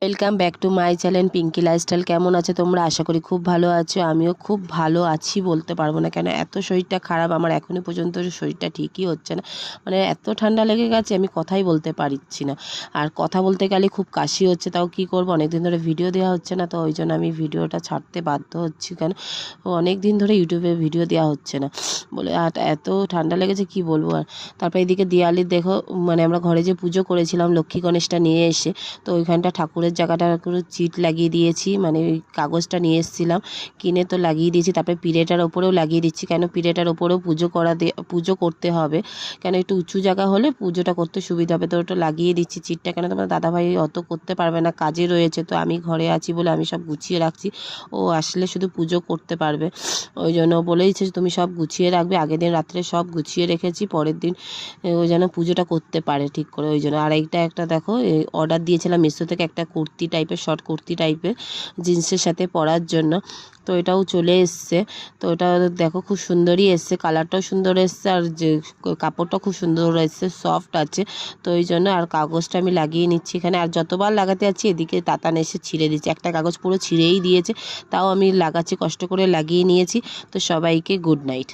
Welcome back to my channel Pinki lifestyle. কেমন আছো তোমরা? আশা করি খুব ভালো আছো। আমিও খুব ভালো আছি বলতে পারবো না, কেন এত শরীরটা খারাপ আমার, এখনও পর্যন্ত শরীরটা ঠিকই হচ্ছে না। মানে এত ঠান্ডা লেগে গেছে আমি কথাই বলতে পারছি না। আর কথা বলতে গেলে খুব কাশি হচ্ছে, তাও কি করবো, অনেক দিন ধরে ভিডিও দেওয়া হচ্ছে না, তো ওই জন্য আমি ভিডিওটা ছাড়তে বাধ্য হচ্ছি। কেন অনেক দিন ধরে ইউটিউবে ভিডিও দেওয়া হচ্ছে না বলে, আর এত ঠান্ডা লেগেছে কি বলবো। আর তারপর এদিকে দিওয়ালির দেখো, মানে আমরা ঘরে যে পুজো করেছিলাম লক্ষ্মী গণেশটা নিয়ে এসে, তো ওইখানটা ঠাকুরের জায়গাটা করে চিট লাগিয়ে দিয়েছি, মানে ওই কাগজটা নিয়ে এসেছিলাম কিনে, তো লাগিয়ে দিয়েছি। তারপরে পিঁড়েটার ওপরেও লাগিয়ে দিচ্ছি, কেন পিঁড়েটার ওপরেও পুজো করতে হবে, কেন একটু উঁচু জায়গা হলে পুজোটা করতে সুবিধা হবে। তো ওটা লাগিয়ে দিচ্ছি চিটটা, কেন তোমার দাদাভাই অত করতে পারবে না, কাজে রয়েছে, তো আমি ঘরে আছি বলে আমি সব গুছিয়ে রাখছি। ও আসলে শুধু পুজো করতে পারবে, ওই জন্য বলেইছে তুমি সব গুছিয়ে রাখবে। আগের দিন রাত্রে সব গুছিয়ে রেখেছি, পরের দিন ও যেন পুজোটা করতে পারে ঠিক করে। ওই জন্য আর একটা দেখো অর্ডার দিয়েছিলাম মিশো থেকে, একটা কুর্তি টাইপের, শর্ট কুর্তি টাইপের জিন্সের সাথে পরার জন্য, তো এটাও চলে এসছে। তো ওটা দেখো খুব সুন্দরই এসছে, কালারটাও সুন্দর এসছে, আর যে কাপড়টাও খুব সুন্দর এসছে, সফট আছে। তো ওই জন্য আর কাগজটা আমি লাগিয়ে নিচ্ছি এখানে, আর যতবার লাগাতে যাচ্ছি এদিকে তাতান এসে ছিঁড়ে দিচ্ছে, একটা কাগজ পুরো ছিঁড়েই দিয়েছে, তাও আমি লাগাচ্ছি, কষ্ট করে লাগিয়ে নিয়েছি। তো সবাইকে গুড নাইট।